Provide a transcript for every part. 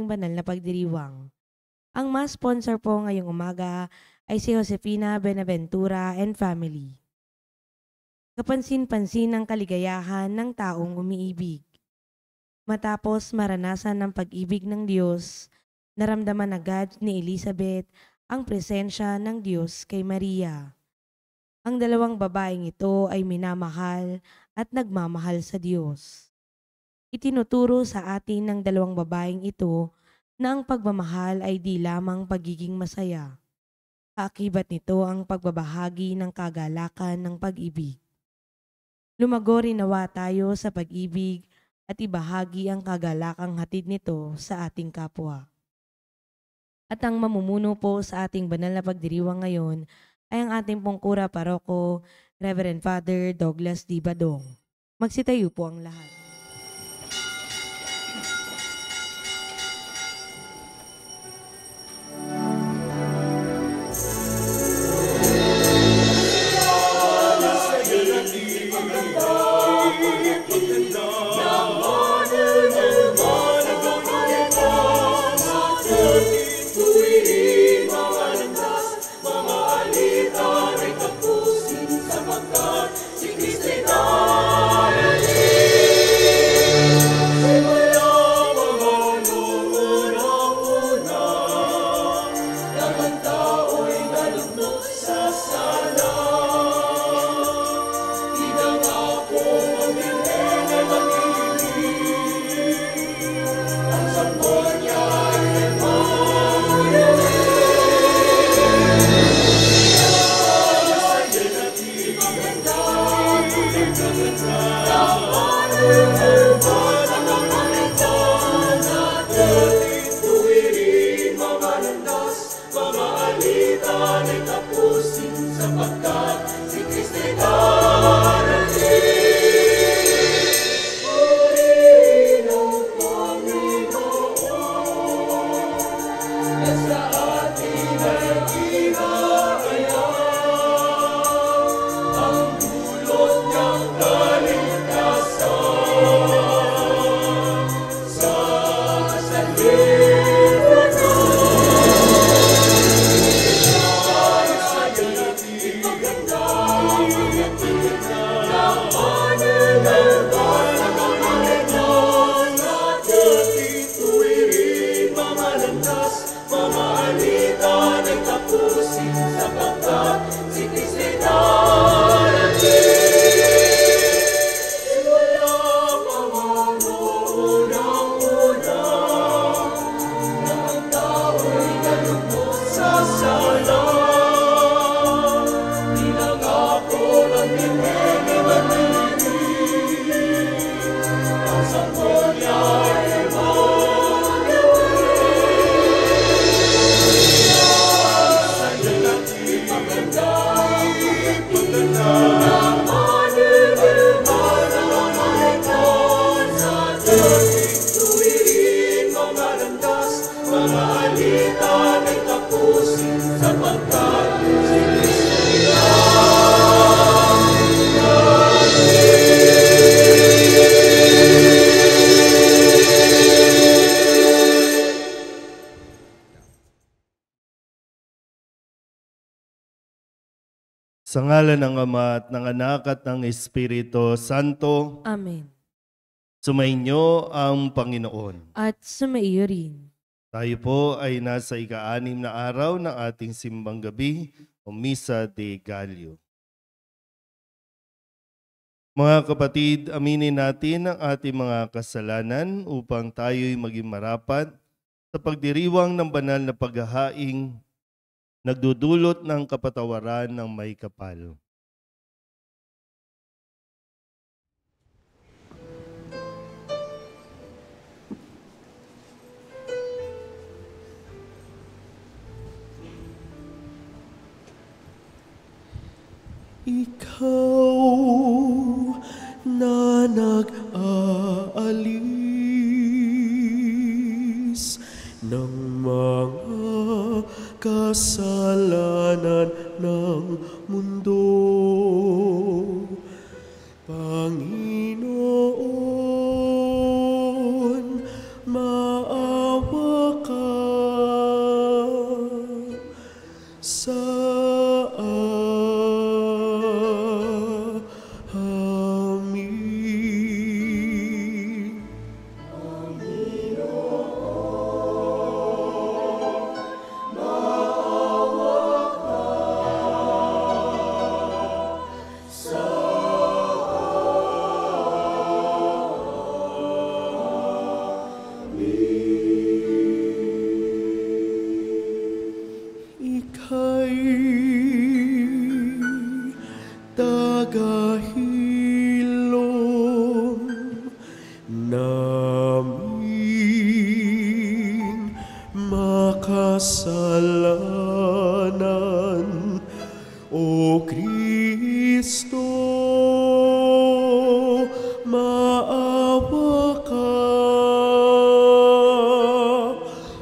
banal na pagdiriwang. Ang mas sponsor po ngayong umaga ay si Josefina Benaventura and family. Kapansin-pansin ang kaligayahan ng taong umiibig. Matapos maranasan ng pag-ibig ng Diyos, naramdaman agad ni Elizabeth ang presensya ng Diyos kay Maria. Ang dalawang babaeng ito ay minamahal at nagmamahal sa Diyos. Itinuturo sa atin ng dalawang babaeng ito na ang pagmamahal ay di lamang pagiging masaya. Kaakibat nito ang pagbabahagi ng kagalakan ng pag-ibig. Lumago rin nawa tayo sa pag-ibig at ibahagi ang kagalakang hatid nito sa ating kapwa. At ang mamumuno po sa ating banal na pagdiriwang ngayon ay ang ating pong kura paroko, Reverend Father Douglas D. Badong. Magsitayo po ang lahat. Sa ngalan ng Ama at ng Anak at ng Espiritu Santo, Amen. sumainyo ang Panginoon. At sumaiyo rin. Tayo po ay nasa ika-6 na araw ng ating simbang gabi o Misa de Gallo. Mga kapatid, aminin natin ang ating mga kasalanan upang tayo'y maging marapat sa pagdiriwang ng banal na paghahaing nagdudulot ng kapatawaran ng may kapal. Ikaw na nag-aalis ng mga kasalanan ng mundo, Panginoon, maawa maawa ka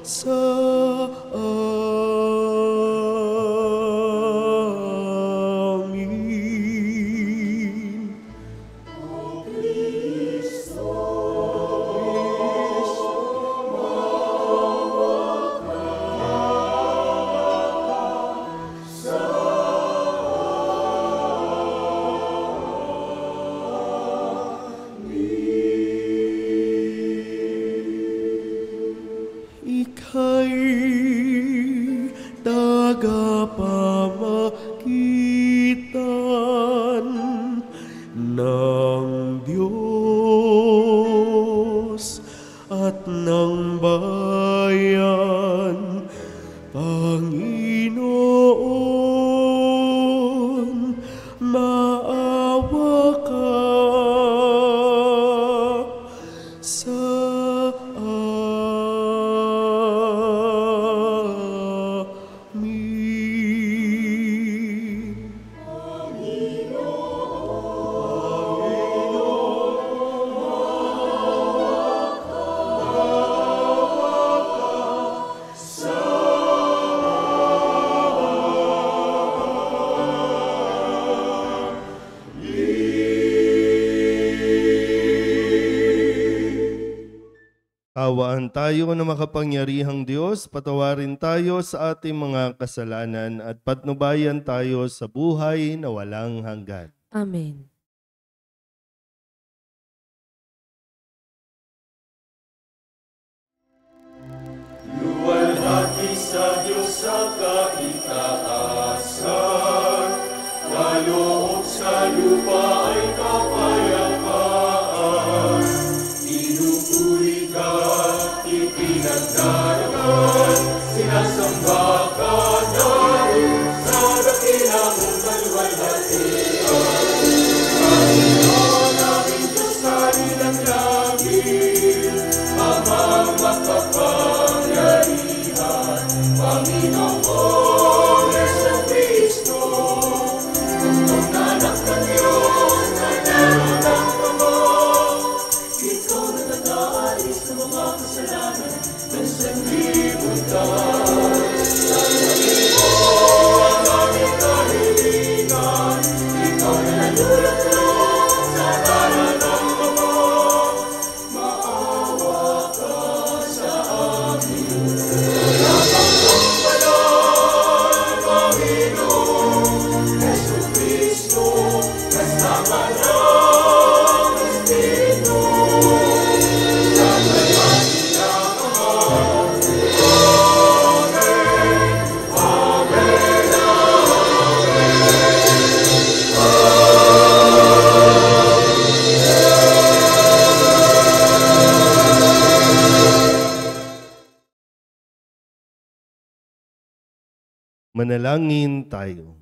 sa amin. Ika'y tagapamagitan ng Diyos at ng bayan, Panginoon, maawa ka sa amin. Kawaan tayo na makapangyarihang Diyos, patawarin tayo sa ating mga kasalanan at patnubayan tayo sa buhay na walang hanggan. Amen. Luwalhati sa Diyos sa kaitaasan, kaloob sa lupa ay kapayapaan. Pinupuri ka, ipinagdaragan, sinasamba ka namin sa dakilang mong kaluwalhatian. Panginoon aming Diyos sa ilang langit, amang makapangyarihan, Panginoon Jesucristo, tungkol na anak ng Diyos na naroon mo. Ikaw na nag-aalis ng mga kasalanan ng sanlibutan. Tanggapin mo ang aming kahilingan, ikaw na nalulugtong sa ngalan ng Ama. Maawa ka sa amin. Napakamalan, Panginoon Jesucristo, kasama ng Espiritu. Manalangin tayo.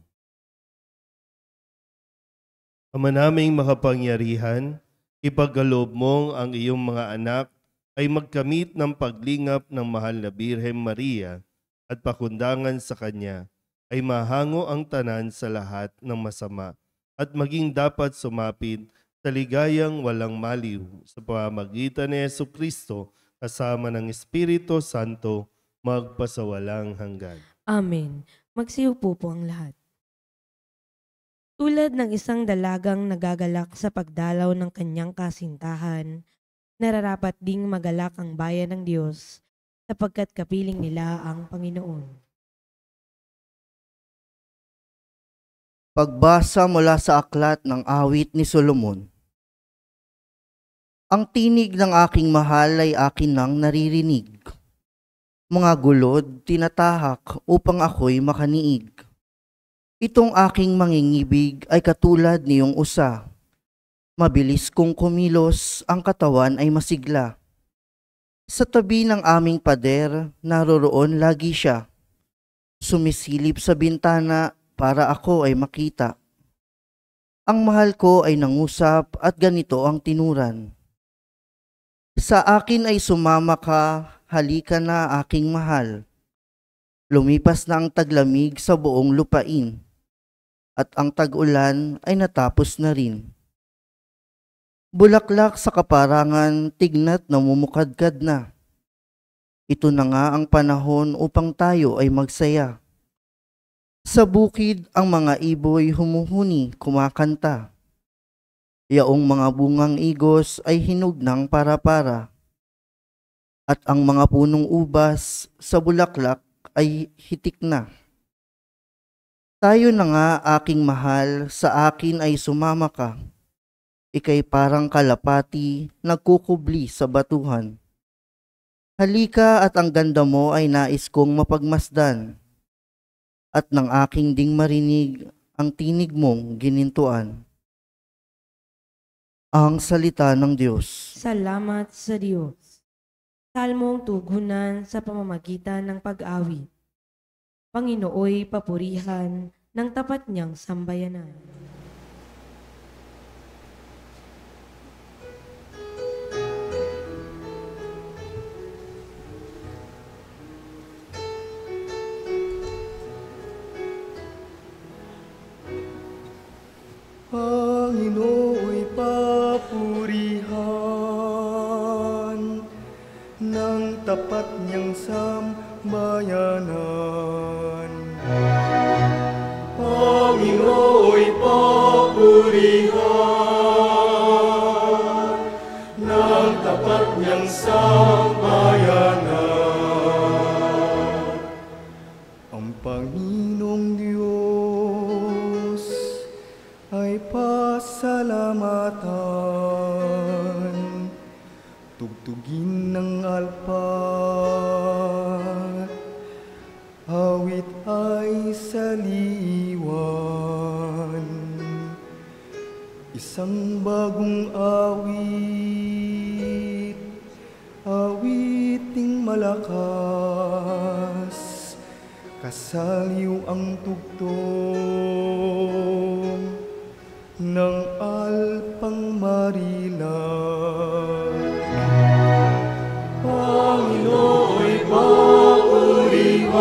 Ama naming makapangyarihan, ipagkaloob mong ang iyong mga anak ay magkamit ng paglingap ng mahal na Birhen Maria at pakundangan sa kanya ay mahango ang tanan sa lahat ng masama at maging dapat sumapit sa ligayang walang maliw sa pamamagitan ni Jesucristo kasama ng Espiritu Santo magpasawalang hanggan. Amen. Magsiupo po ang lahat. Tulad ng isang dalagang nagagalak sa pagdalaw ng kanyang kasintahan, nararapat ding magalak ang bayan ng Diyos sapagkat kapiling nila ang Panginoon. Pagbasa mula sa aklat ng awit ni Solomon. Ang tinig ng aking mahal ay akin nang naririnig. Mga gulod, tinatahak upang ako'y makaniig. Itong aking mangingibig ay katulad niyong usa. Mabilis kong kumilos, ang katawan ay masigla. Sa tabi ng aming pader, naroroon lagi siya. Sumisilip sa bintana para ako ay makita. Ang mahal ko ay nangusap at ganito ang tinuran. Sa akin ay sumama ka, halika na aking mahal. Lumipas na ang taglamig sa buong lupain, at ang tag-ulan ay natapos na rin. Bulaklak sa kaparangan, tignat na mumukadkad na. Ito na nga ang panahon upang tayo ay magsaya. Sa bukid ang mga iboy humuhuni, kumakanta. Yaong mga bungang igos ay hinog ng para-para. At ang mga punong ubas sa bulaklak ay hitik na. Tayo na nga aking mahal, sa akin ay sumama ka. Ika'y parang kalapati, nagkukubli sa batuhan. Halika at ang ganda mo ay nais kong mapagmasdan. At ng aking ding marinig ang tinig mong ginintuan. Ang salita ng Diyos. Salamat sa Diyos. Salmong tugunan sa pamamagitan ng pag-awit. Panginooy papurihan ng tapat niyang sambayanan. Panginooy papurihan ng tapat niyang sambayanan. Panginooy papurihan ng tapat niyang sambayanan. Ang Panginoong Diyos ay pasalamatan, tugtugin ng alpat, awit ay saliwan, isang bagong awit, awiting malakas, kasaliw ang tugtog ng alpang marilang. Panginooy papurihan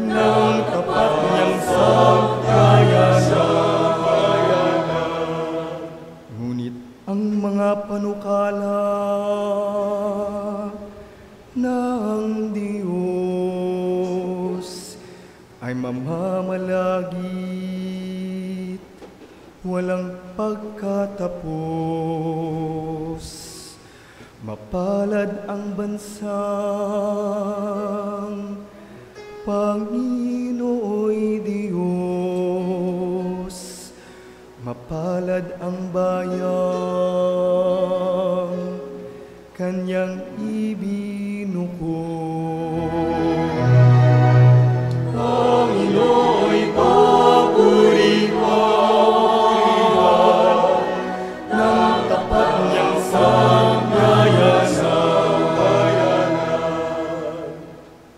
ng tapat niyang sambayanan. Ngunit ang mga panukala ng Diyos ay mamamalagit, walang pagkatapos. Mapalad ang bansang Panginooy Diyos, mapalad ang bayang kanyang ibinuko. Panginooy papurihan ng tapat niyang sambayanan.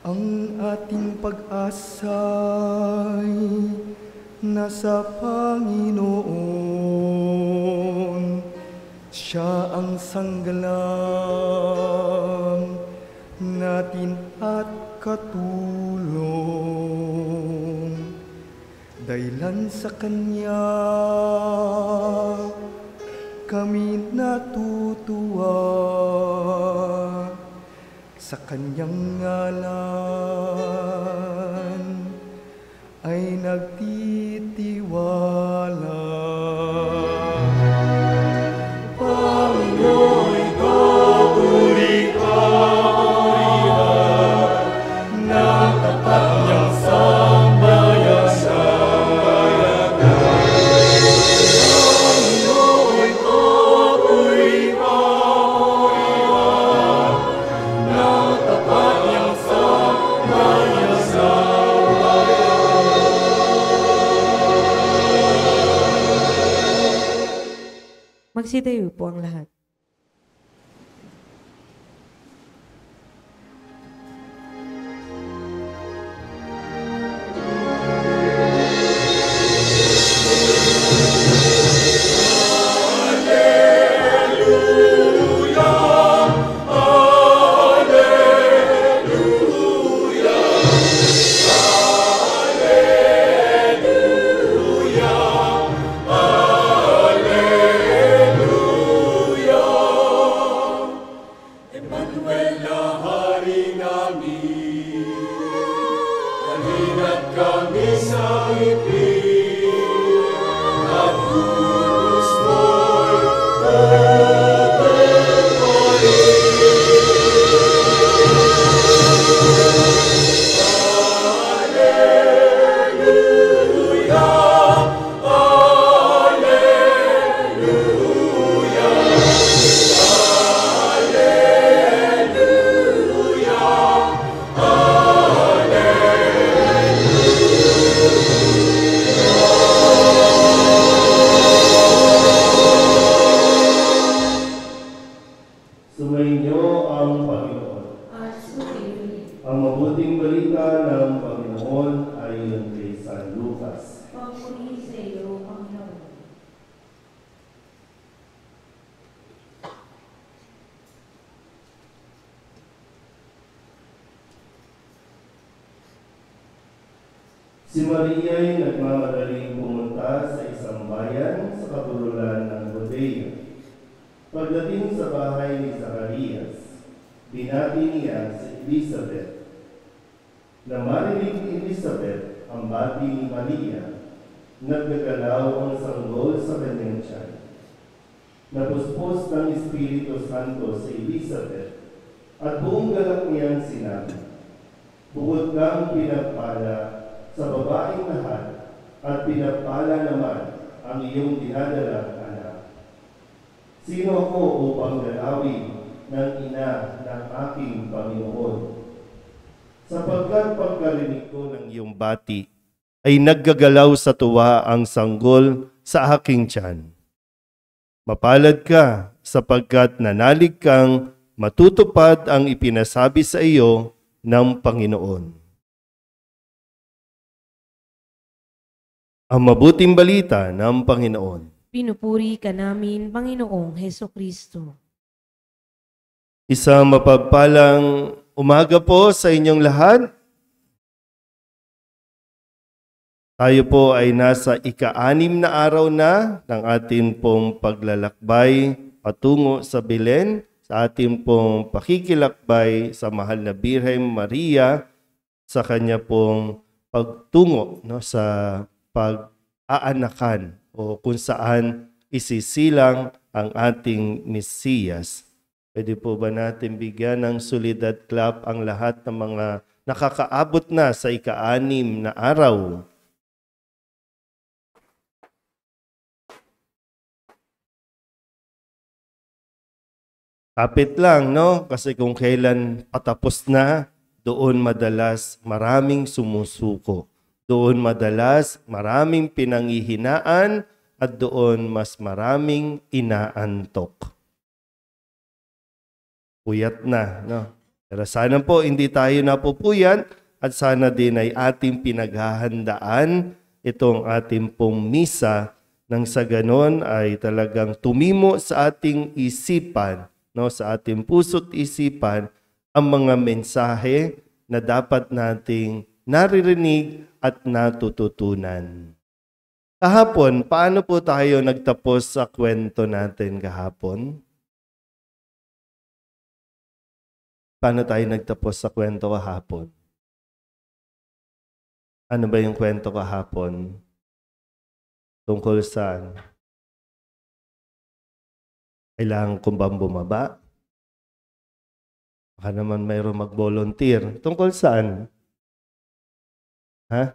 Ang ating pag-asa'y nasa Panginoon. Siya ang sanggalang natin at katulong. Dahilan sa Kanya kami natutuwa, sa Kanyang ngalan ay nagtitiwala. Panginoy, papurihan ng tapat niyang sambayanan. Panginoy, papurihan ng tapat niyang sambayanan. Magsitayo po ang lahat. Alleluia, alleluia, Si Maria ay nagmamadaling pumunta sa isang bayan sa kabululan ng Judea. Pagdating sa bahay ni Zacarias, binati niya si Elizabeth. Na marinig ni Elizabeth ang bati ni Maria, naggagalaw ang sanggol sa kanyang tiyan. Napuspos ng Espiritu Santo si Elizabeth at buong galak niyang sinabi, "Bukod kang pinagpala sa babaeng lahat at pinagpala naman ang iyong dinadalang anak. Sino ako upang galawin ng ina ng aking Panginoon? Sapagkat pagkarinig ko ng iyong bati, ay naggagalaw sa tuwa ang sanggol sa aking tiyan. Mapalad ka sapagkat nanalig kang matutupad ang ipinasabi sa iyo ng Panginoon." Ang mabuting balita ng Panginoon. Pinupuri ka namin, Panginoong Heso Kristo. Isang mapagpalang umaga po sa inyong lahat. Tayo po ay nasa ika-6 na araw na ng ating pong paglalakbay patungo sa Belen, sa ating pong pakikilakbay sa mahal na Birhen Maria sa kanya pong pagtungo sa pag-aanakan o kung saan isisilang ang ating Mesiyas. Pwede po ba natin bigyan ng solidad clap ang lahat ng mga nakakaabot na sa ika-6 na araw? Kapit lang, no? Kasi kung kailan patapos na, doon madalas maraming sumusuko. Doon madalas maraming pinanghihinaan at doon mas maraming inaantok. Puyat na, no? Pero sana po hindi tayo napupuyat at sana din ay ating pinaghahandaan itong ating pong misa nang sa ganon ay talagang tumimo sa ating isipan, no? Sa ating puso't isipan ang mga mensahe na dapat nating naririnig at natututunan. Kahapon, paano po tayo nagtapos sa kwento natin kahapon? Paano tayo nagtapos sa kwento kahapon? Ano ba yung kwento kahapon? Tungkol saan? Kailangan kong bang bumaba? Baka naman mayroong mag-volunteer. Tungkol saan? Ha?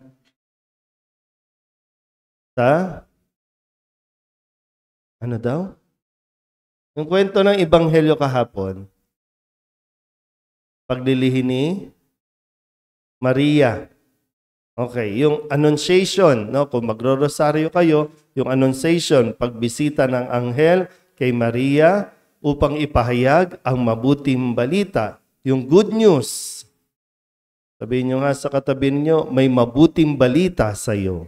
Sa? Ano daw? Yung kwento ng Ebanghelyo kahapon, paglilihin ni Maria. Okay, yung annunciation, no? Kung magro-rosaryo kayo, yung annunciation, pagbisita ng anghel kay Maria upang ipahayag ang mabuting balita, yung good news. Sabihin nyo nga sa katabi niyo, may mabuting balita sa iyo.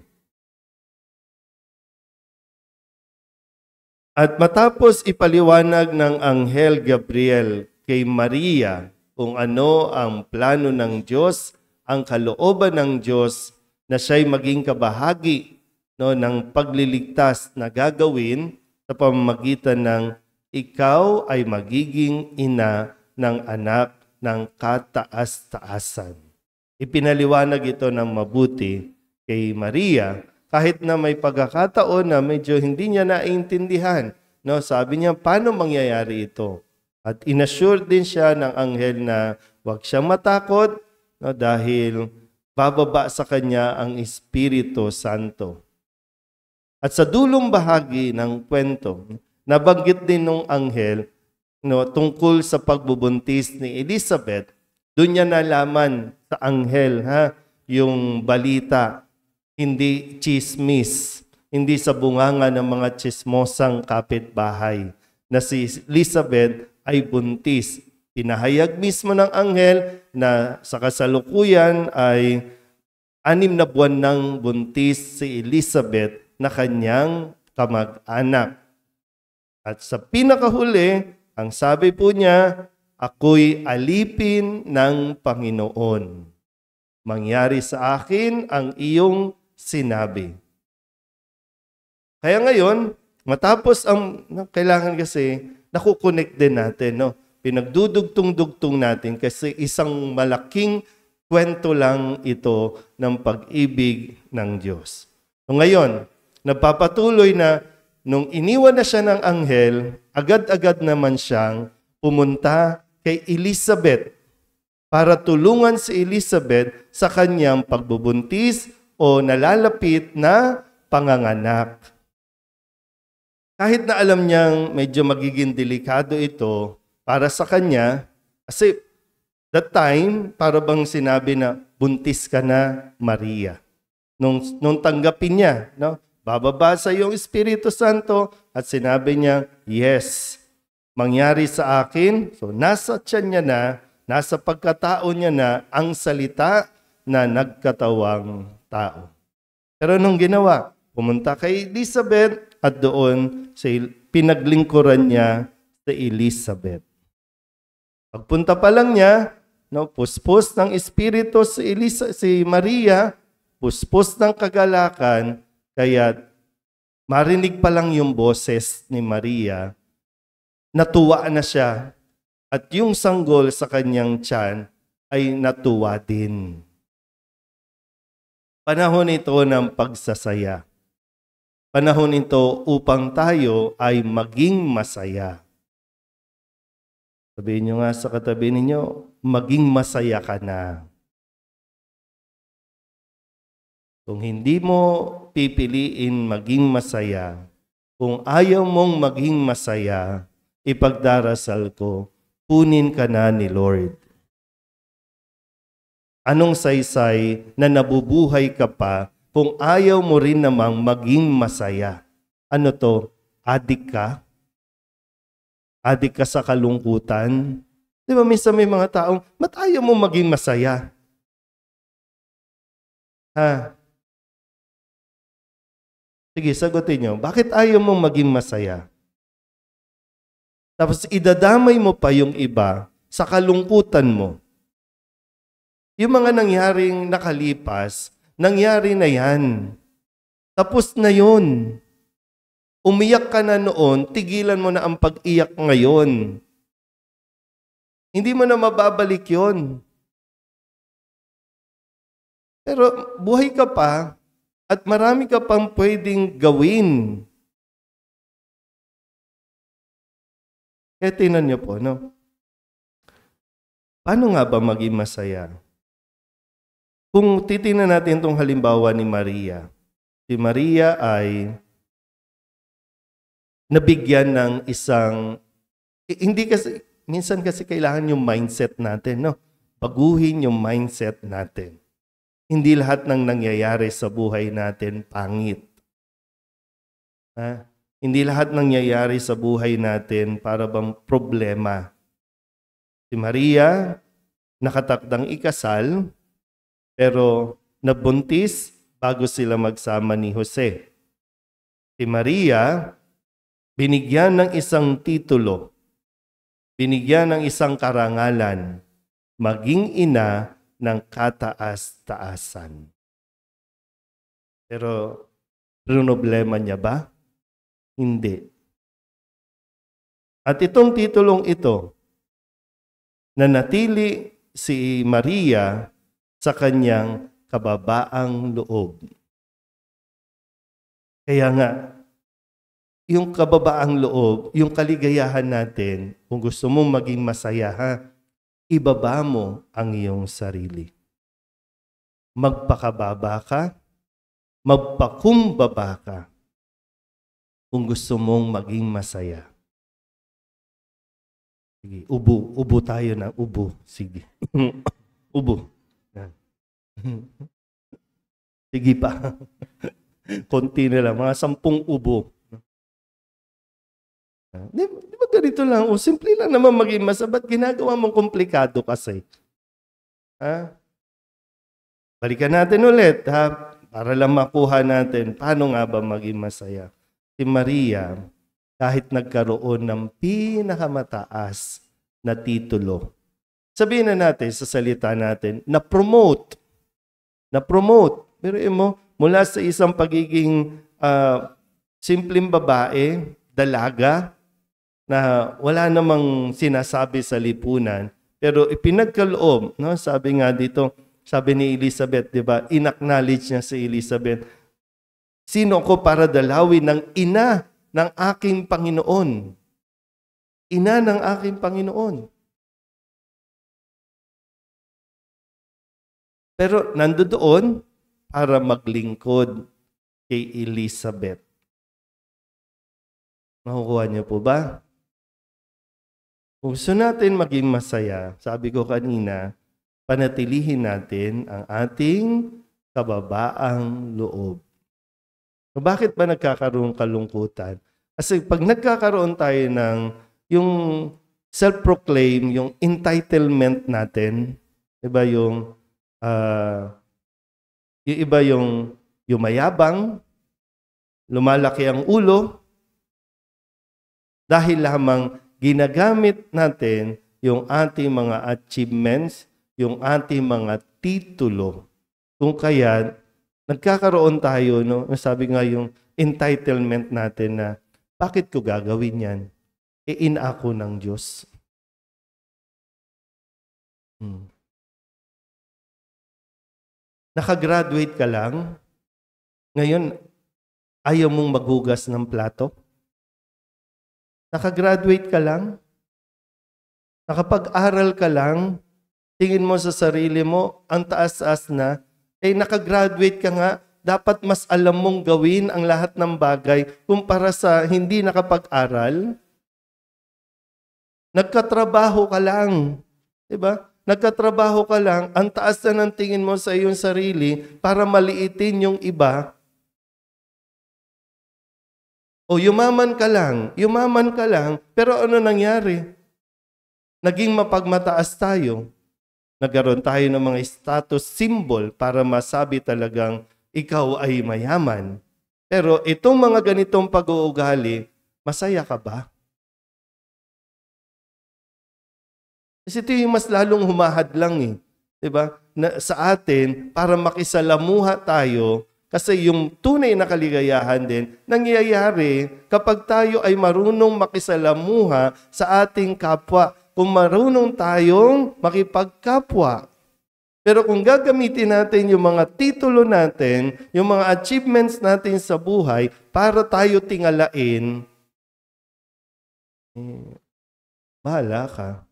At matapos ipaliwanag ng Anghel Gabriel kay Maria kung ano ang plano ng Diyos, ang kalooban ng Diyos na siya'y maging kabahagi ng pagliligtas na gagawin sa pamamagitan ng ikaw ay magiging ina ng anak ng kataas-taasan. Ipinaliwanag ito ng mabuti kay Maria kahit na may pagkakataon na medyo hindi niya naiintindihan. No, sabi niya, paano mangyayari ito? At inassure din siya ng anghel na huwag siyang matakot, no, dahil bababa sa kanya ang Espiritu Santo. At sa dulong bahagi ng kwento, nabanggit din ng anghel tungkol sa pagbubuntis ni Elizabeth. Doon niya nalaman sa anghel yung balita, hindi chismis, hindi sa bunganga ng mga chismosang kapitbahay na si Elizabeth ay buntis. Pinahayag mismo ng anghel na sa kasalukuyan ay 6 na buwan ng buntis si Elizabeth na kanyang kamag-anak. At sa pinakahuli, ang sabi po niya, ako'y alipin ng Panginoon. mangyari sa akin ang iyong sinabi. Kaya ngayon, matapos kailangan kasi, nakukonect din natin, no? Pinagdudugtong-dugtong natin kasi isang malaking kwento lang ito ng pag-ibig ng Diyos. So ngayon, nagpapatuloy na nung iniwan na siya ng anghel, agad-agad naman siyang pumunta kay Elizabeth para tulungan si Elizabeth sa kanyang pagbubuntis o nalalapit na panganganak. Kahit na alam niyang medyo magiging delikado ito para sa kanya, kasi that time, para bang sinabi na, buntis ka na, Maria. Nung tanggapin niya, no? Bababa sa iyong Espiritu Santo at sinabi niya, yes, mangyari sa akin. So nasa tiyan niya na, nasa pagkatao niya na ang salita na nagkatawang tao. Pero nung ginawa, pumunta kay Elizabeth at doon pinaglingkuran niya si Elizabeth. Pagpunta pa lang niya, no, puspos ng Espiritu si Maria, puspos ng kagalakan, kaya marinig pa lang yung boses ni Maria, natuwa na siya at yung sanggol sa kanyang tiyan ay natuwa din. Panahon ito ng pagsasaya. Panahon ito upang tayo ay maging masaya. Sabihin nyo nga sa katabi ninyo, maging masaya ka na. Kung hindi mo pipiliin maging masaya, kung ayaw mong maging masaya, ipagdarasal ko, punin ka na ni Lord. Anong saysay na nabubuhay ka pa kung ayaw mo rin namang maging masaya? Ano to? Adik ka? Adik ka sa kalungkutan? Di ba minsan may mga taong, ba't ayaw mo maging masaya? Ha? Sige, sagutin nyo. Bakit ayaw mo maging masaya? Tapos idadamay mo pa yung iba sa kalungkutan mo. Yung mga nangyaring nakalipas, nangyari na yan. Tapos na yun. Umiyak ka na noon, tigilan mo na ang pag-iyak ngayon. Hindi mo na mababalik yun. Pero buhay ka pa at marami ka pang pwedeng gawin. Kaya tingnan niyo po, no? Paano nga ba maging masaya? Kung titingnan natin itong halimbawa ni Maria, si Maria ay nabigyan ng isang, hindi kasi, minsan kasi kailangan yung mindset natin, no? Baguhin yung mindset natin. Hindi lahat ng nangyayari sa buhay natin pangit. Ha? Hindi lahat nangyayari sa buhay natin para bang problema. Si Maria, nakatakdang ikasal, pero nabuntis bago sila magsama ni Jose. Si Maria, binigyan ng isang titulo, binigyan ng isang karangalan, maging ina ng kataas-taasan. Pero problema niya ba? Hindi. At itong titulong ito, nanatili si Maria sa kanyang kababaang loob. Kaya nga, yung kababaang loob, yung kaligayahan natin, kung gusto mong maging masaya, ha, ibaba mo ang iyong sarili. Magpakababa ka, magpakumbaba ka, kung gusto mong maging masaya. Sige, ubo tayo na, ubo. Sige. Ubo. Sige pa. Konti na lang, mga 10 ubo. Di ba ganito lang? O, simple lang naman maging masaya. Ba't ginagawa mong komplikado kasi? Ha? Balikan natin ulit, ha? Para lang makuha natin, paano nga ba maging masaya? Si Maria, kahit nagkaroon ng pinakamataas na titulo, sabihin na natin sa salita natin, na-promote na-promote. Pero mo, mula sa isang pagiging simpleng babae, dalaga, na wala namang sinasabi sa lipunan, pero ipinagkaloob, no? Sabi nga dito, sabi ni Elizabeth, di ba, inacknowledge niya si Elizabeth, sino ko para dalawin ng ina ng aking Panginoon? Ina ng aking Panginoon. Pero nandoon para maglingkod kay Elizabeth. Makukuha niyo po ba? Kung gusto natin maging masaya, sabi ko kanina, panatilihin natin ang ating kababaang loob. Bakit ba nagkakaroon kalungkutan? Kasi pag nagkakaroon tayo ng yung self-proclaim, yung entitlement natin, iba yung iba yung mayabang, lumalaki ang ulo, dahil lamang ginagamit natin yung ating mga achievements, yung ating mga titulo. Kung kaya, nagkakaroon tayo, no? Sabi nga yung entitlement natin na, bakit ko gagawin yan? Inako ng Diyos. Nakagraduate ka lang, ngayon, ayaw mong maghugas ng plato? Nakagraduate ka lang? Nakapag-aral ka lang? Tingin mo sa sarili mo, ang taas-taas na, nakagraduate ka nga, dapat mas alam mong gawin ang lahat ng bagay kumpara sa hindi nakapag-aral. Nagkatrabaho ka lang. Diba? Nagkatrabaho ka lang, ang taas na ng tingin mo sa iyong sarili para maliitin yung iba. O yumaman ka lang, pero ano nangyari? Naging mapagmataas tayo. Nagkaroon tayo ng mga status symbol para masabi talagang ikaw ay mayaman. Pero itong mga ganitong pag-uugali, masaya ka ba? Kasi ito yung mas lalong humahadlang eh. Diba? Sa atin, para makisalamuha tayo, kasi yung tunay na kaligayahan din, nangyayari kapag tayo ay marunong makisalamuha sa ating kapwa, kung marunong tayong makipagkapwa. Pero kung gagamitin natin yung mga titulo natin, yung mga achievements natin sa buhay, para tayo tingalain, bahala ka.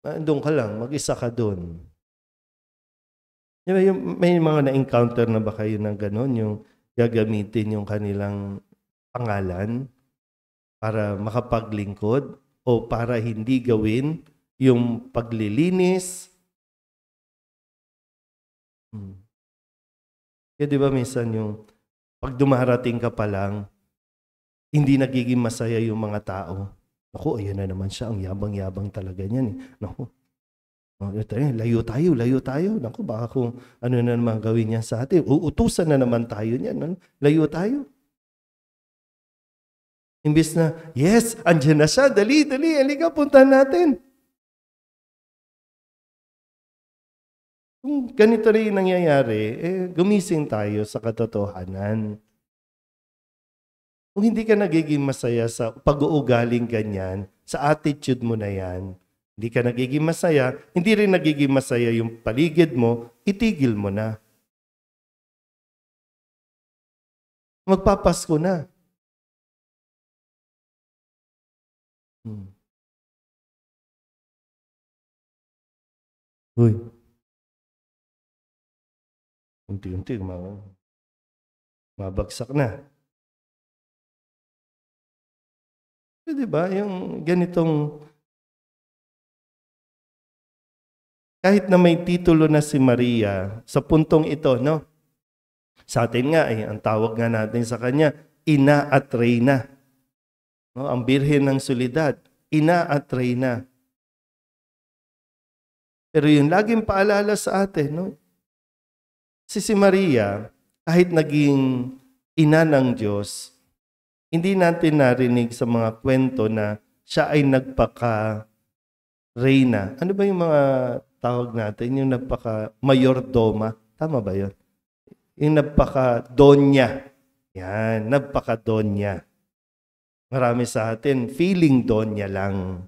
Doon ka lang, mag-isa ka doon. May mga na-encounter na ba kayo ng gano'n, yung gagamitin yung kanilang pangalan para makapaglingkod o para hindi gawin yung paglilinis? Kaya di ba minsan yung pag dumarating ka pa lang, hindi nagiging masaya yung mga tao. Naku, ayan na naman siya, ang yabang-yabang talaga niyan. Naku, layo tayo. Naku, baka kung ano na naman gawin niya sa atin. Uutusan na naman tayo niyan. Layo tayo. Imbis na, yes, andyan na siya. Dali, halika, puntahan natin. Kung ganito rin nangyayari, gumising tayo sa katotohanan. Kung hindi ka nagiging masaya sa pag-uugaling ganyan, sa attitude mo na yan, hindi ka nagiging masaya, hindi rin nagiging masaya yung paligid mo, itigil mo na. Magpapasko na. Uy. Unti-unti, mabagsak na. So, diba, yung ganitong kahit na may titulo na si Maria, sa puntong ito, no? Sa atin nga, ang tawag nga natin sa kanya, Ina at Reyna. No? Ang Birhen ng Soledad, Ina at Reyna. Pero yung laging paalala sa atin, no? Si Maria, kahit naging ina ng Diyos, hindi natin narinig sa mga kwento na siya ay nagpaka-reyna. Ano ba yung mga tawag natin, yung napaka-mayordoma. Tama ba yun? Yung napaka-donya. Yan, napaka-donya. Marami sa atin, feeling donya lang.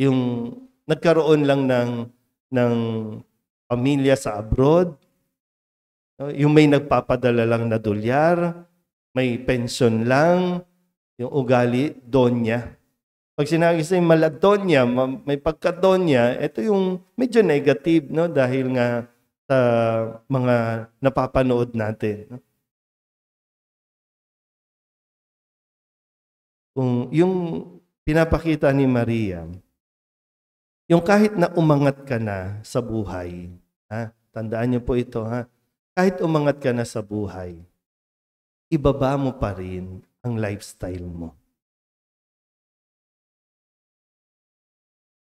Yung nagkaroon lang ng pamilya sa abroad, no? Yung may nagpapadala lang na dolyar, may pension lang, yung ugali, donya. Pag sinabi sa'yo maladonya, may pagkadonya, ito yung medyo negative, no? Dahil nga sa mga napapanood natin. No? Kung yung pinapakita ni Maria, yung kahit na umangat ka na sa buhay, ha? Tandaan niyo po ito, ha? Kahit umangat ka na sa buhay, ibaba mo pa rin ang lifestyle mo.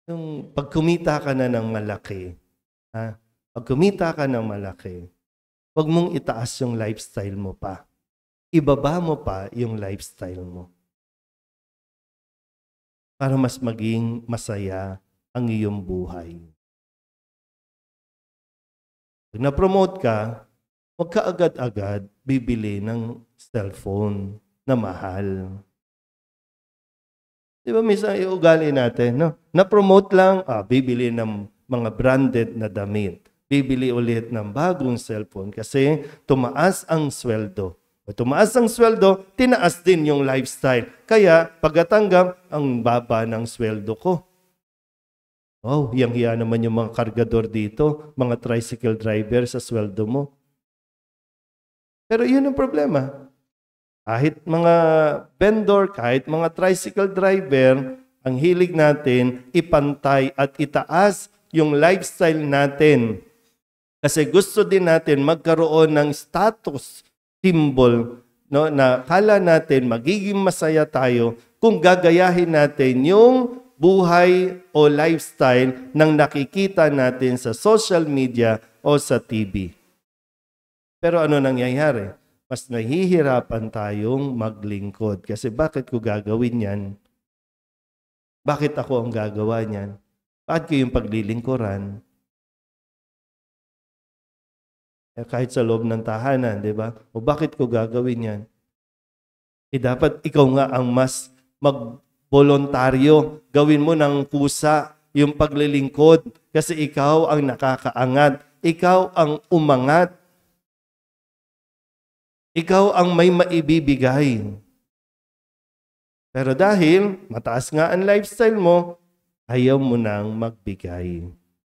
Yung pag kumita ka na ng malaki, ha? Pag kumita ka ng malaki, huwag mong itaas yung lifestyle mo pa. Ibaba mo pa yung lifestyle mo. Para mas maging masaya ang iyong buhay. Pag na-promote ka, huwag ka agad-agad bibili ng cellphone na mahal. Di ba minsan iugali natin, no? Na-promote lang, bibili ng mga branded na damit. Bibili ulit ng bagong cellphone kasi tumaas ang sweldo. O tumaas ang sweldo, tinaas din yung lifestyle. Kaya pagkatanggap, ang baba ng sweldo ko. Oh, hiyang-hiya naman yung mga kargador dito, mga tricycle driver sa sweldo mo. Pero yun ang problema. Kahit mga vendor, kahit mga tricycle driver, ang hilig natin ipantay at itaas yung lifestyle natin. Kasi gusto din natin magkaroon ng status symbol, no, na kala natin magiging masaya tayo kung gagayahin natin yung buhay o lifestyle ng nakikita natin sa social media o sa TV. Pero ano nangyayari? Mas nahihirapan tayong maglingkod. Kasi bakit ko gagawin yan? Bakit ako ang gagawa niyan? Bakit ko yung paglilingkuran? Kahit sa loob ng tahanan, di ba? O bakit ko gagawin yan? Dapat ikaw nga ang mas mag-voluntaryo. Gawin mo ng pusa yung paglilingkod kasi ikaw ang nakakaangat. Ikaw ang umangat. Ikaw ang may maibibigay. Pero dahil mataas nga ang lifestyle mo, ayaw mo nang magbigay.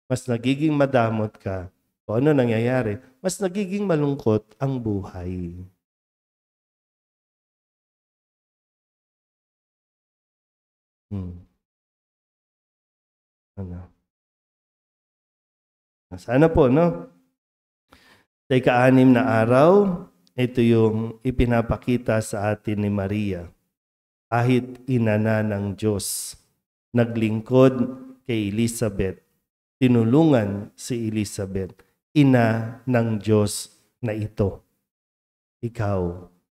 Mas nagiging madamot ka. O ano nangyayari? Mas nagiging malungkot ang buhay. Ano? Sana po, no? Sa ika-6 na araw, ito yung ipinapakita sa atin ni Maria. Kahit ina na ng Diyos, naglingkod kay Elizabeth, tinulungan si Elizabeth, ina ng Diyos na ito. Ikaw,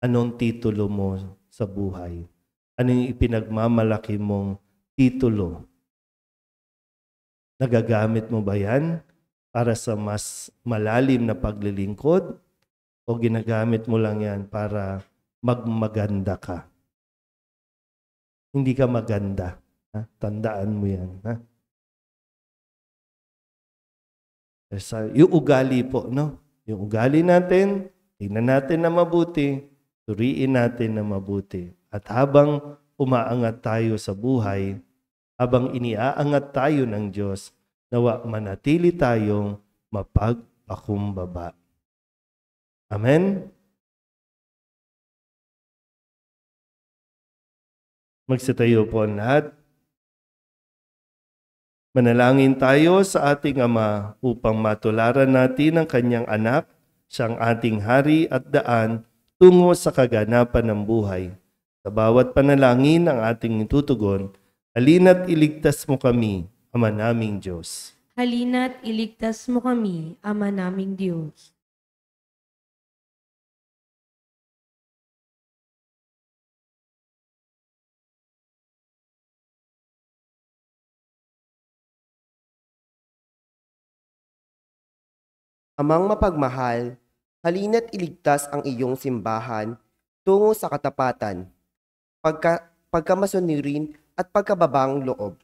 anong titulo mo sa buhay? Ano yung ipinagmamalaki mong titulo? Nagagamit mo ba yan para sa mas malalim na paglilingkod? O ginagamit mo lang yan para magmaganda ka? Hindi ka maganda. Ha? Tandaan mo yan. Ha? Yung ugali po, no? Yung ugali natin, tingnan natin na mabuti, suriin natin na mabuti. At habang umaangat tayo sa buhay, habang iniaangat tayo ng Diyos, nawa manatili tayong mapagpakumbaba. Amen? Magsitayo po ang lahat. Manalangin tayo sa ating Ama upang matularan natin ang kanyang anak, siyang ating hari at daan tungo sa kaganapan ng buhay. Sa bawat panalangin ang ating itutugon, halina't iligtas mo kami, Ama naming Diyos. Halina't iligtas mo kami, Ama naming Diyos. Amang mapagmahal, halina't iligtas ang iyong simbahan tungo sa katapatan, pagkamasunirin at pagkababang loob,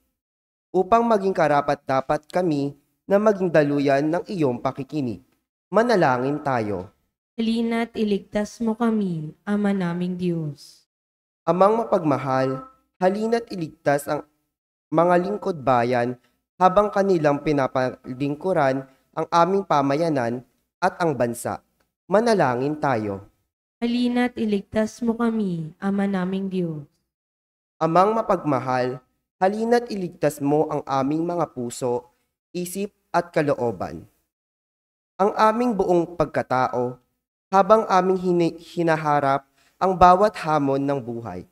upang maging karapat-dapat kami na maging daluyan ng iyong pakikinig. Manalangin tayo. Halina't iligtas mo kami, Ama naming Diyos. Amang mapagmahal, halina't iligtas ang mga lingkod bayan habang kanilang pinapalingkuran ang aming pamayanan at ang bansa. Manalangin tayo. Halina't iligtas mo kami, Ama naming Diyos. Amang mapagmahal, halina't iligtas mo ang aming mga puso, isip at kalooban. Ang aming buong pagkatao habang aming hinaharap ang bawat hamon ng buhay.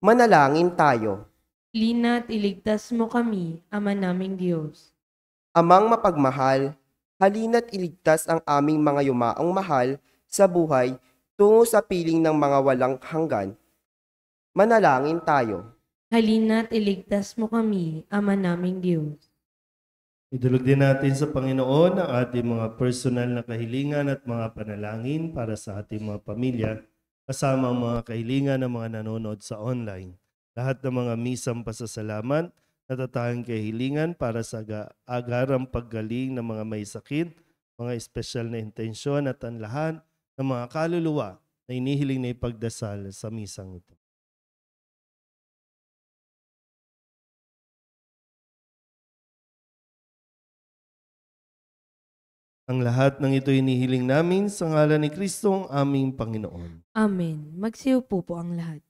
Manalangin tayo. Halina't iligtas mo kami, Ama naming Diyos. Amang mapagmahal, halina't iligtas ang aming mga yumaong mahal sa buhay tungo sa piling ng mga walang hanggan. Manalangin tayo. Halina't iligtas mo kami, Ama naming Diyos. Idulog din natin sa Panginoon ang ating mga personal na kahilingan at mga panalangin para sa ating mga pamilya, kasama ang mga kahilingan ng mga nanonood sa online. Lahat ng mga misang pasasalamat, natatanging kahilingan para sa agarang paggaling ng mga may sakit, mga espesyal na intensyon at ang lahat ng mga kaluluwa na inihiling na ipagdasal sa misang ito. Ang lahat ng ito inihiling namin sa ngalan ni Kristo ang aming Panginoon. Amen. Magsiupo po ang lahat.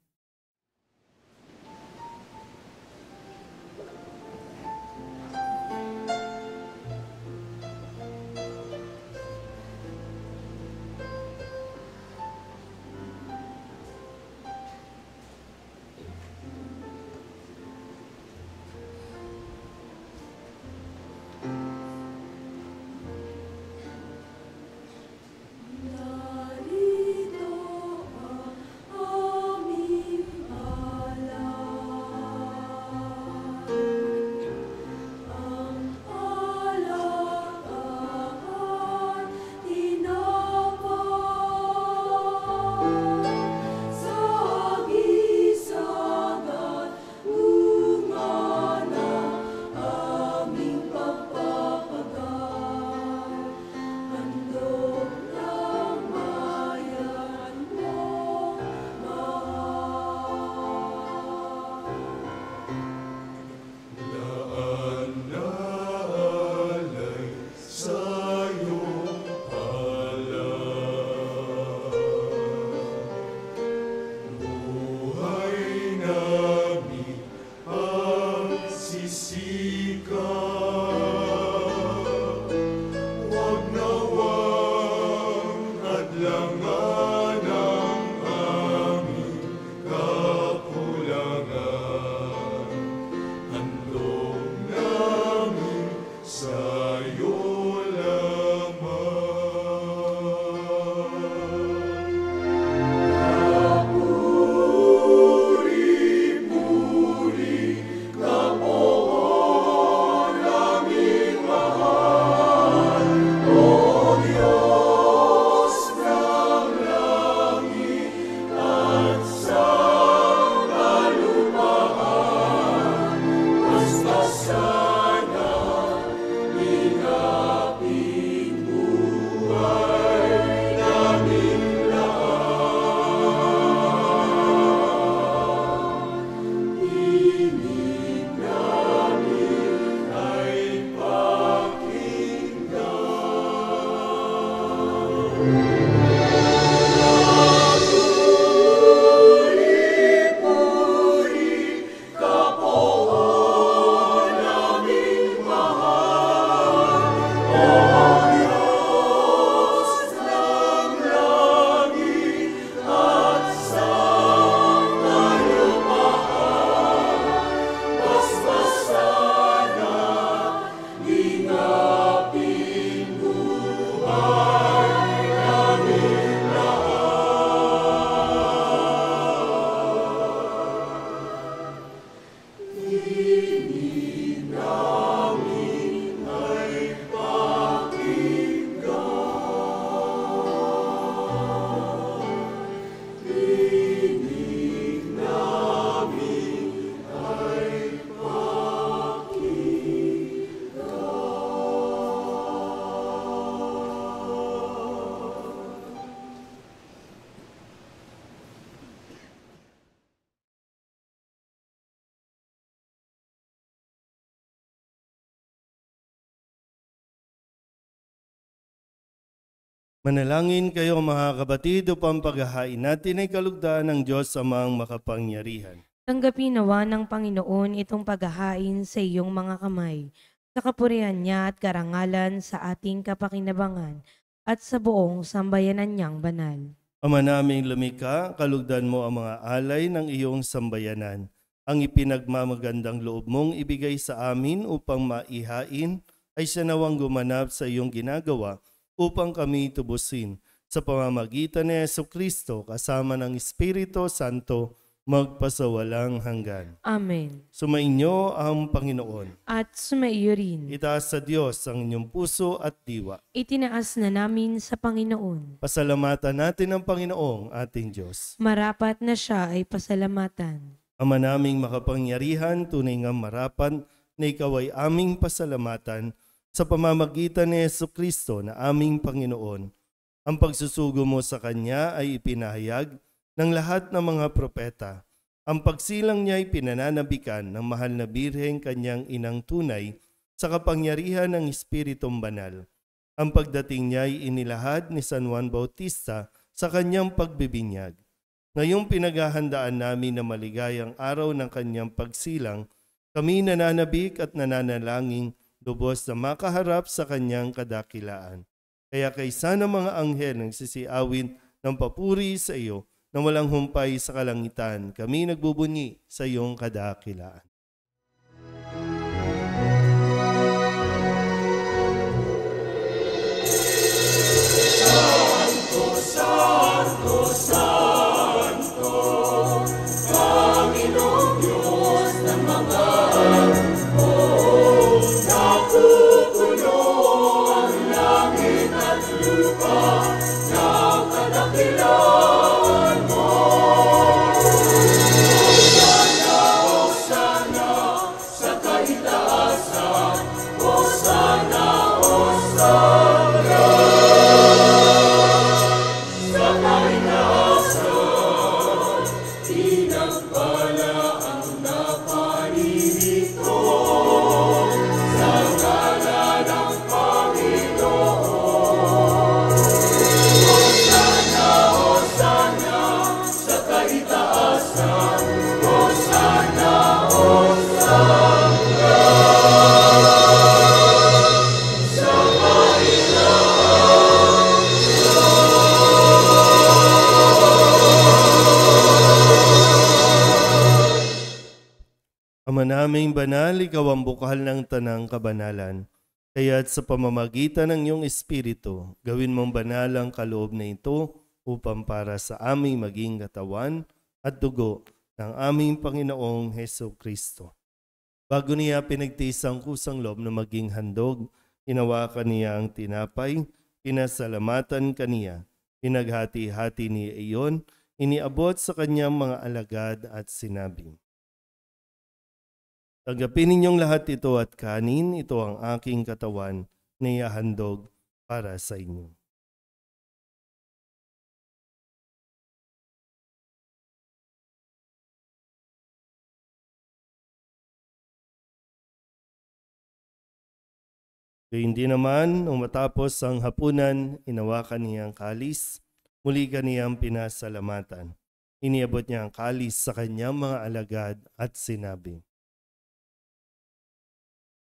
Narito ang aming Manalangin kayo mga kapatid upang paghahain natin ay kalugdaan ng Diyos Amang makapangyarihan. Tanggapin nawa ng Panginoon itong paghahain sa iyong mga kamay, sa kapurihan niya at karangalan sa ating kapakinabangan at sa buong sambayanan niyang banal. Ama naming lumikha, kalugdan mo ang mga alay ng iyong sambayanan. Ang ipinagmamagandang loob mong ibigay sa amin upang maihain ay siya nawang gumanap sa iyong ginagawa upang kami tubusin. Sa pamamagitan ni Jesucristo kasama ng Espiritu Santo, magpasawalang hanggan. Amen. Sumainyo ang Panginoon. At sumaiyo rin. Itaas sa Diyos ang inyong puso at diwa. Itinaas na namin sa Panginoon. Pasalamatan natin ang Panginoong ating Diyos. Marapat na siya ay pasalamatan. Ama naming makapangyarihan, tunay nga marapat na ikaw ay aming pasalamatan sa pamamagitan ni Jesucristo na aming Panginoon. Ang pagsusugo mo sa Kanya ay ipinahayag ng lahat ng mga propeta. Ang pagsilang niya ay pinananabikan ng mahal na birheng kanyang inang tunay sa kapangyarihan ng Espiritong Banal. Ang pagdating niya ay inilahad ni San Juan Bautista sa kanyang pagbibinyag. Ngayong pinaghahandaan namin na maligayang araw ng kanyang pagsilang, kami nananabik at nananalangin lubos na makaharap sa kanyang kadakilaan. Kaya kaysa ng mga anghel ng sisiawin ng papuri sa iyo, na walang humpay sa kalangitan, kami nagbubunyi sa iyong kadakilaan. Santo, Santo, Santo, Panginoong Diyos ng mga hukbo, napupuno ang langit at lupa ng kadakilaan. Ama naming banal, ikaw ang bukal ng tanang kabanalan. Kaya't sa pamamagitan ng iyong Espiritu, gawin mong banal ang kaloob na ito upang para sa aming maging katawan at dugo ng aming Panginoong Jesucristo. Bago niya pinagtiis ang kusang loob na maging handog, hinawakan niya ang tinapay, pinasalamatan kaniya, pinaghati-hati niya iyon, iniabot sa kanyang mga alagad at sinabi, "Tanggapin ninyong lahat ito at kanin, ito ang aking katawan na ihahandog para sa inyo." Hindi naman, nung matapos ang hapunan, inawakan niya ang kalis, muli kaniyang pinasalamatan. Iniabot niya ang kalis sa kanyang mga alagad at sinabi,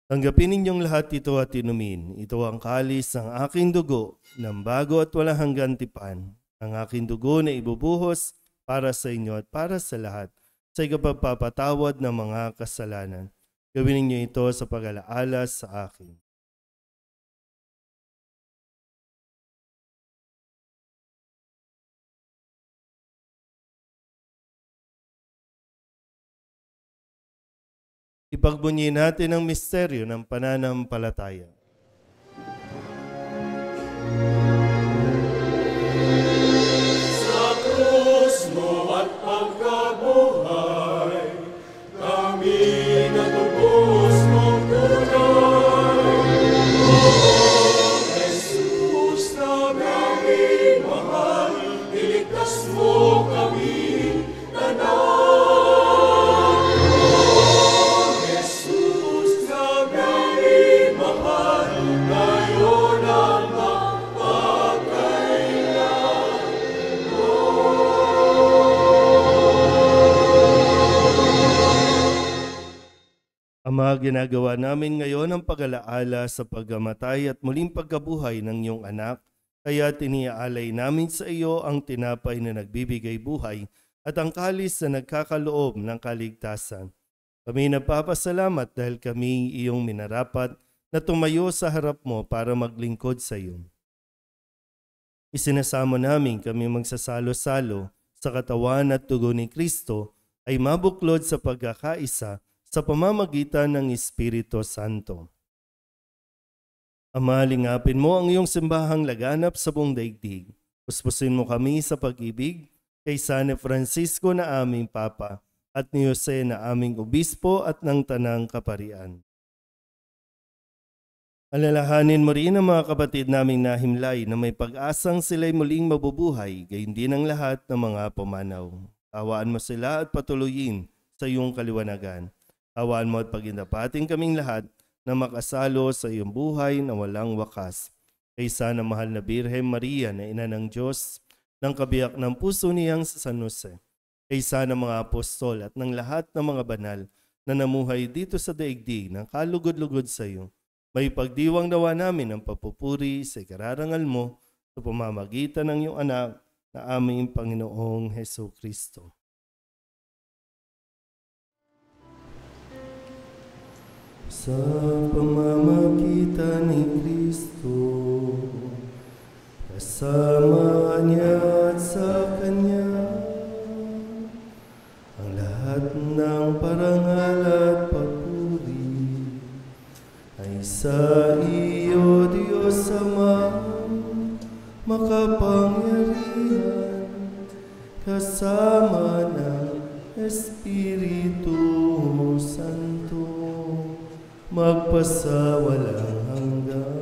"Tanggapin ninyong lahat ito at inumin. Ito ang kalis ng aking dugo ng bago at walang hanggang tipan. Ang aking dugo na ibubuhos para sa inyo at para sa lahat sa ikapagpapatawad ng mga kasalanan. Gawin ninyo ito sa pag-alaala sa akin." Ipagbunyi natin ang misteryo ng pananampalataya. Sa krus mo at pagkabuhay, kami natubos mong tunay. O Jesus na aming mahal, iligtas mo kami tanan. O Jesus na aming mahal, Ama, ginagawa namin ngayon ang pag-alaala sa pagkamatay at muling pagkabuhay ng iyong anak, kaya tiniaalay namin sa iyo ang tinapay na nagbibigay buhay at ang kalis na nagkakaloob ng kaligtasan. Kami nagpapasalamat dahil kami iyong minarapat na tumayo sa harap mo para maglingkod sa iyo. Isinasamo namin kami magsasalo-salo sa katawan at dugo ni Kristo ay mabuklod sa pagkakaisa sa pamamagitan ng Espiritu Santo. Ama, lingapin mo ang iyong simbahang laganap sa buong daigdig. Puspusin mo kami sa pag-ibig kay San Francisco na aming Papa at ni Jose na aming Obispo at ng Tanang Kaparian. Alalahanin mo rin ang mga kapatid naming nahimlay na may pag-asang sila'y muling mabubuhay, gayon din ang lahat ng mga pumanaw. Awaan mo sila at patuloyin sa iyong kaliwanagan. Awaan mo at pagindapating kaming lahat na makasalo sa iyong buhay na walang wakas. Kaysa na mahal na Birhen Maria na ina ng Diyos, ng kabiyak ng puso niyang sa San Jose. Kaysa ng mga apostol at ng lahat ng mga banal na namuhay dito sa daigdig ng kalugod-lugod sa iyo. May pagdiwang nawa namin ang papupuri sa ikararangal mo sa pamamagitan ng iyong anak na aming Panginoong Hesukristo. Sa pamamagitan ni Kristo, kasama niya at sa Kanya, ang lahat ng parangal at papuri ay sa iyo, Diyos Ama, makapangyarihan, kasama ng Espiritu Santo, magpasawalang hanggan.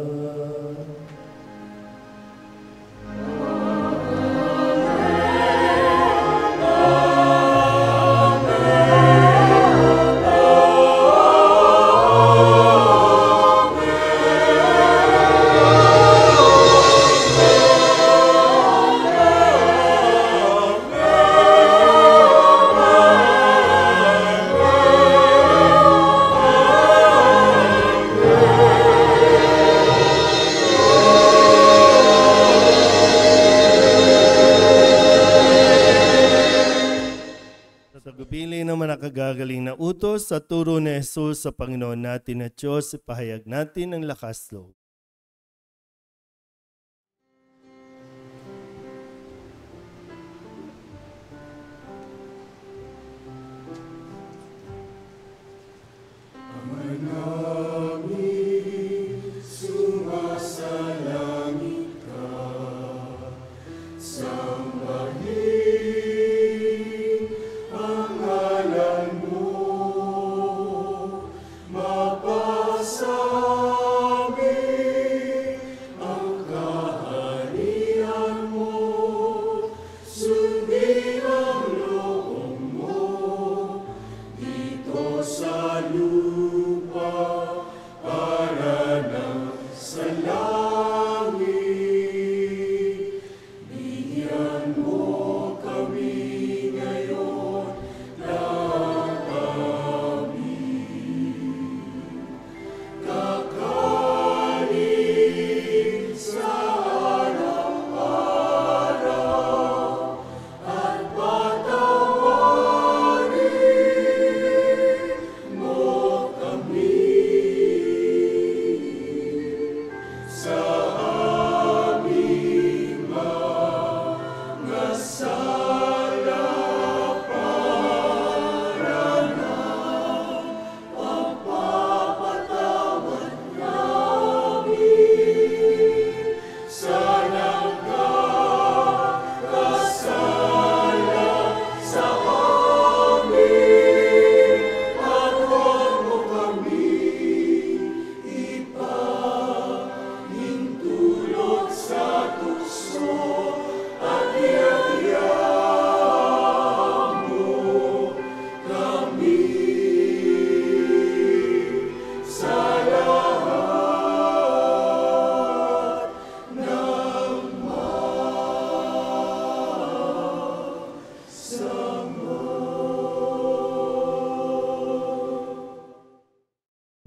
Nakagagaling na utos sa turo ni Jesus sa Panginoon natin at Diyos, ipahayag natin ang lakas loob.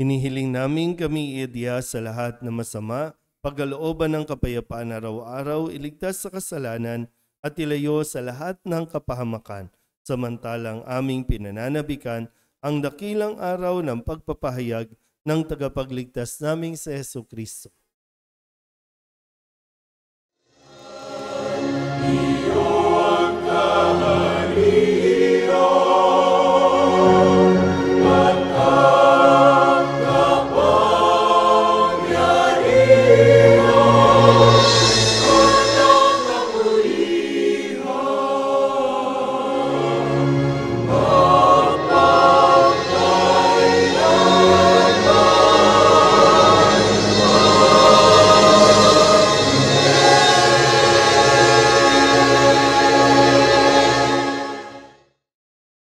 Hinihiling namin kami iadya sa lahat na masama, pagkalooban ng kapayapaan araw-araw, iligtas sa kasalanan at ilayo sa lahat ng kapahamakan, samantalang aming pinananabikan ang dakilang araw ng pagpapahayag ng tagapagligtas naming si Jesucristo.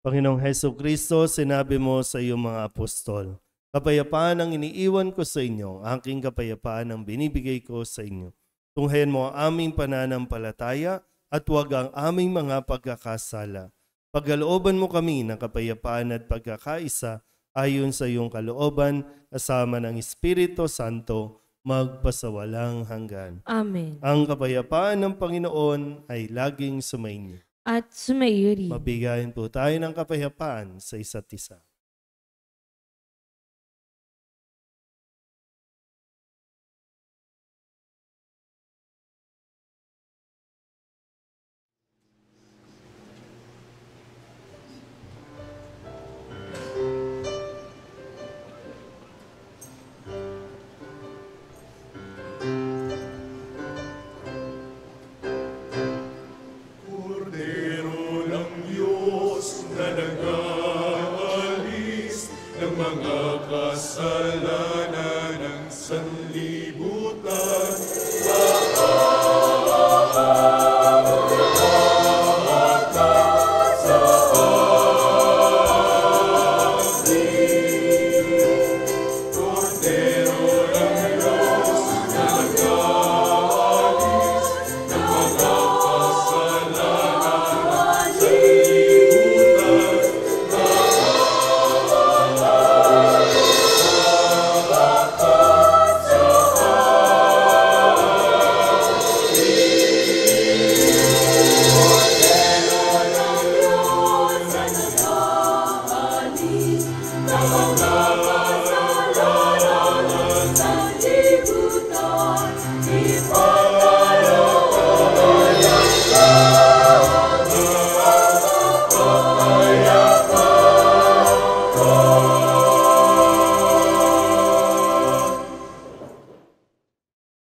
Panginoong Jesucristo, sinabi mo sa iyong mga apostol, kapayapaan ang iniiwan ko sa inyo, aking kapayapaan ang binibigay ko sa inyo. Tunghayan mo ang aming pananampalataya at huwag ang aming mga pagkakasala. Pagkalooban mo kami ng kapayapaan at pagkakaisa ayon sa iyong kalooban, kasama ng Espiritu Santo, magpasawalang hanggan. Amen. Ang kapayapaan ng Panginoon ay laging sumainyo. At sumaiyo rin. Mabigayin po tayo ng kapayapaan sa isa't isa. Kordero ng Diyos na nag-aalis ng mga kasalanan ng sanlibutan.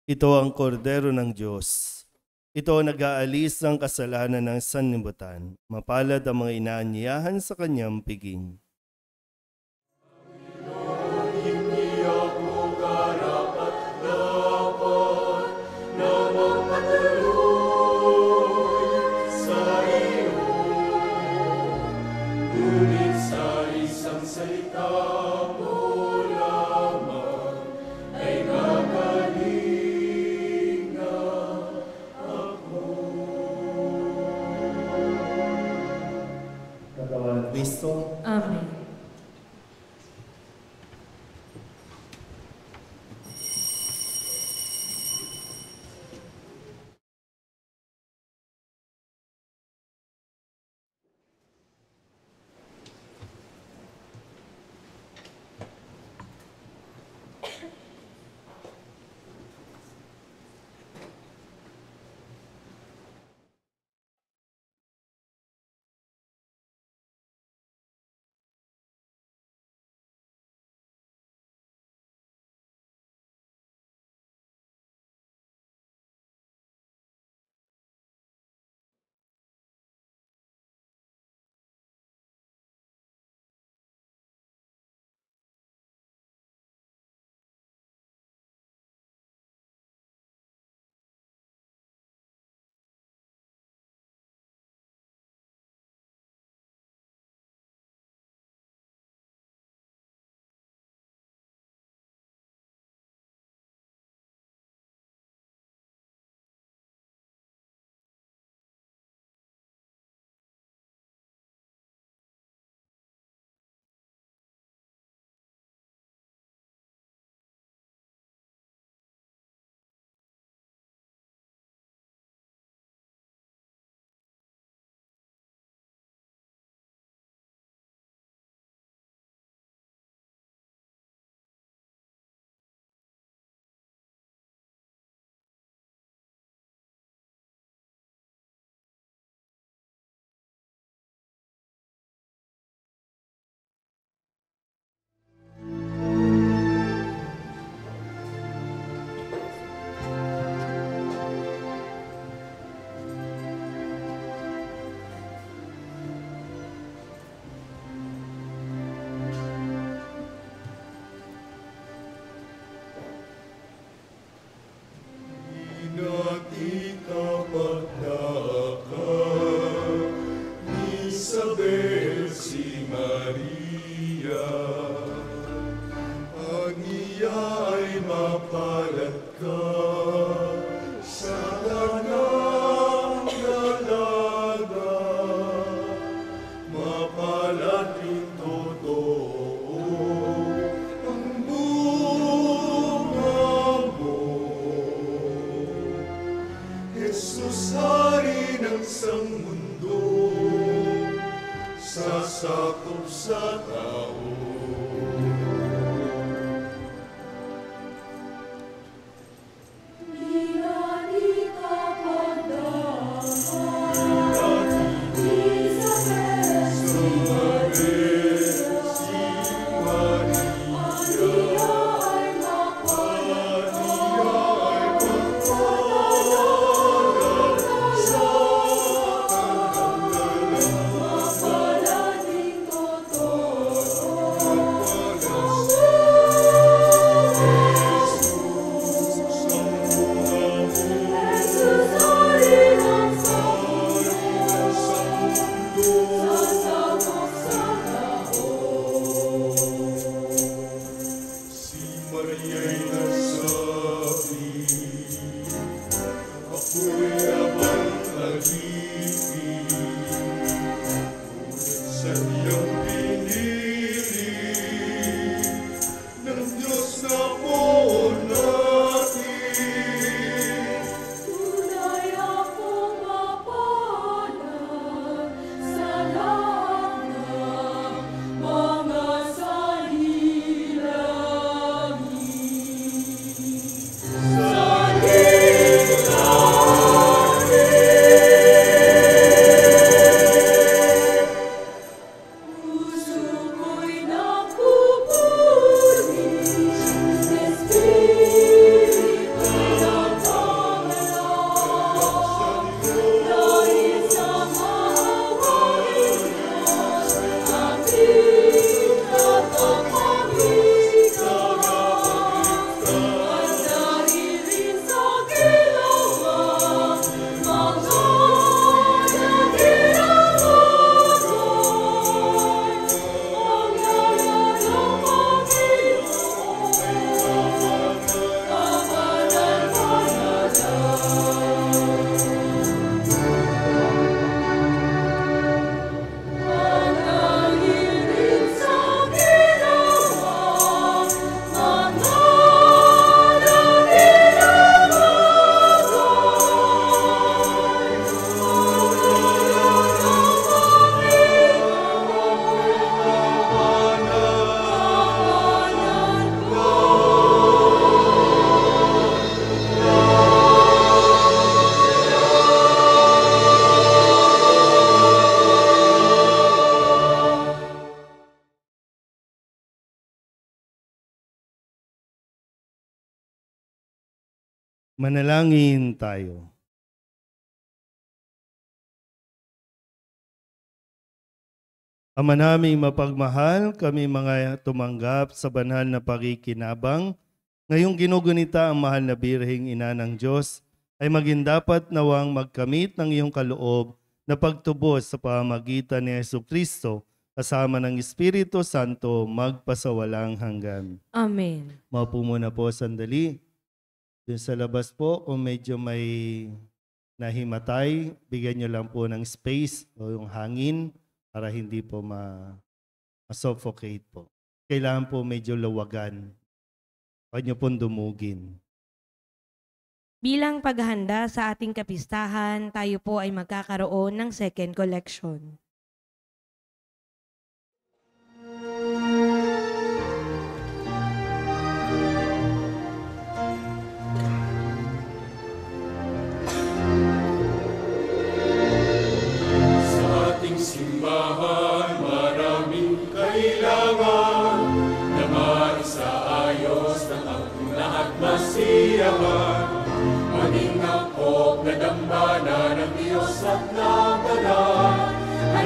Ito ang kordero ng Diyos. Ito ang nag-aalis ng kasalanan ng sanlibutan. Mapalad ang mga inaanyayahan sa kanyang piging. Hindi ako karapat-dapat na magpatuloy sa iyo. Ngunit sa isang salita mo lamang ay gagaling na ako. Katawan ng Kristo. Amen. Maria, ang iya ay mapalad ka sa tanang dalaga, mapalad rin totoo ang bunga mo. Jesus, hari ng sangmundo, sasakop sa tao. Manalangin tayo. Ama naming mapagmahal, kami mga tumanggap sa banal na pakikinabang, ngayong ginugunita ang mahal na Birheng Ina ng Diyos, ay maging dapat nawang magkamit ng iyong kaloob na pagtubos sa pamamagitan ni Jesucristo kasama ng Espiritu Santo magpasawalang hanggan. Amen. Maupo muna po sandali. Dun sa labas po, kung medyo may nahimatay, bigyan nyo lang po ng space o yung hangin para hindi po ma-suffocate po. Kailangan po medyo lawagan. Huwag nyo pong dumugin. Bilang paghahanda sa ating kapistahan, tayo po ay magkakaroon ng second collection. Simbahan, maraming kailangan na maisaayos ng ating lahat masiyahan. Maging angkop na dambana ng Diyos at ng banal, ay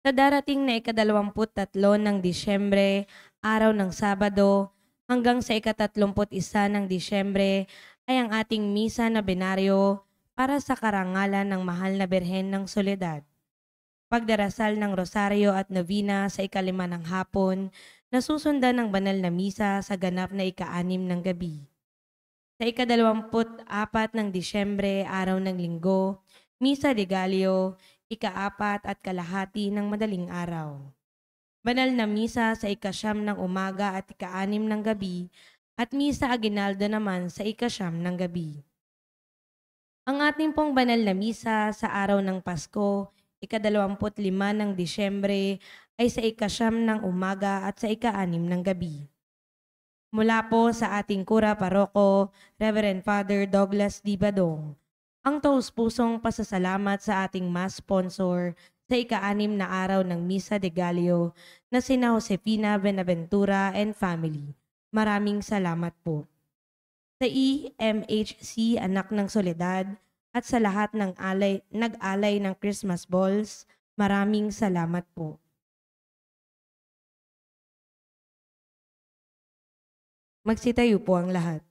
Sa darating na ika-23 ng Disyembre, araw ng Sabado, hanggang sa ika-31 ng Disyembre ay ang ating misa na binaryo para sa karangalan ng Mahal na Birhen ng Soledad. Pagdarasal ng Rosaryo at Novena sa ika-5 ng hapon, nasusundan ng banal na misa sa ganap na ika-6 ng gabi. Sa ika-24 ng Disyembre, araw ng Linggo, Misa de Gallo, ika-4 at kalahati ng madaling araw. Banal na misa sa ika-9 ng umaga at ika-6 ng gabi, at Misa Aguinaldo naman sa ika-9 ng gabi. Ang ating pong banal na misa sa araw ng Pasko, ika-25 ng Disyembre, ay sa ika-9 ng umaga at sa ika-6 ng gabi. Mula po sa ating Kura Paroko, Reverend Father Douglas D. Badong, ang taus-pusong pasasalamat sa ating mass sponsor sa ika-6 na araw ng Misa de Gallo na sina Josefina Benaventura and family. Maraming salamat po. Sa EMHC Anak ng Soledad at sa lahat ng nag-alay ng Christmas balls, maraming salamat po. Magsitayo po ang lahat.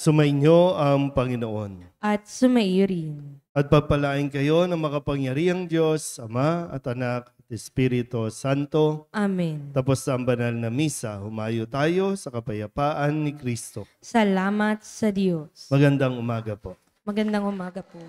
Sumainyo ang Panginoon. At sumaiyo rin. At pagpalain kayo ng makapangyarihang Diyos, Ama at Anak at Espiritu Santo. Amen. Tapos ang banal na misa, humayo tayo sa kapayapaan ni Kristo. Salamat sa Diyos. Magandang umaga po. Magandang umaga po.